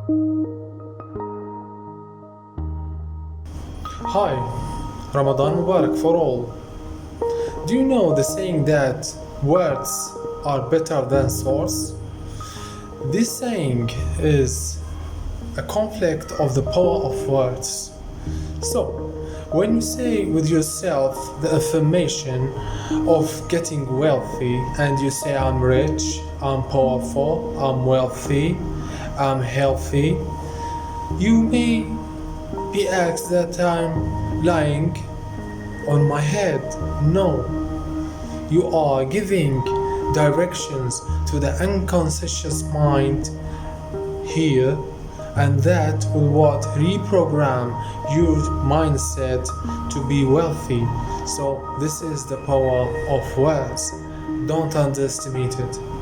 Hi, Ramadan Mubarak for all. Do you know the saying that words are better than swords? This saying is a conflict of the power of words. So, when you say with yourself the affirmation of getting wealthy and you say, I'm rich, I'm powerful, I'm wealthy, I'm healthy, you may be asked that I'm lying on my head. No, you are giving directions to the unconscious mind here, and that will what reprogram your mindset to be wealthy. So this is the power of words. Don't underestimate it.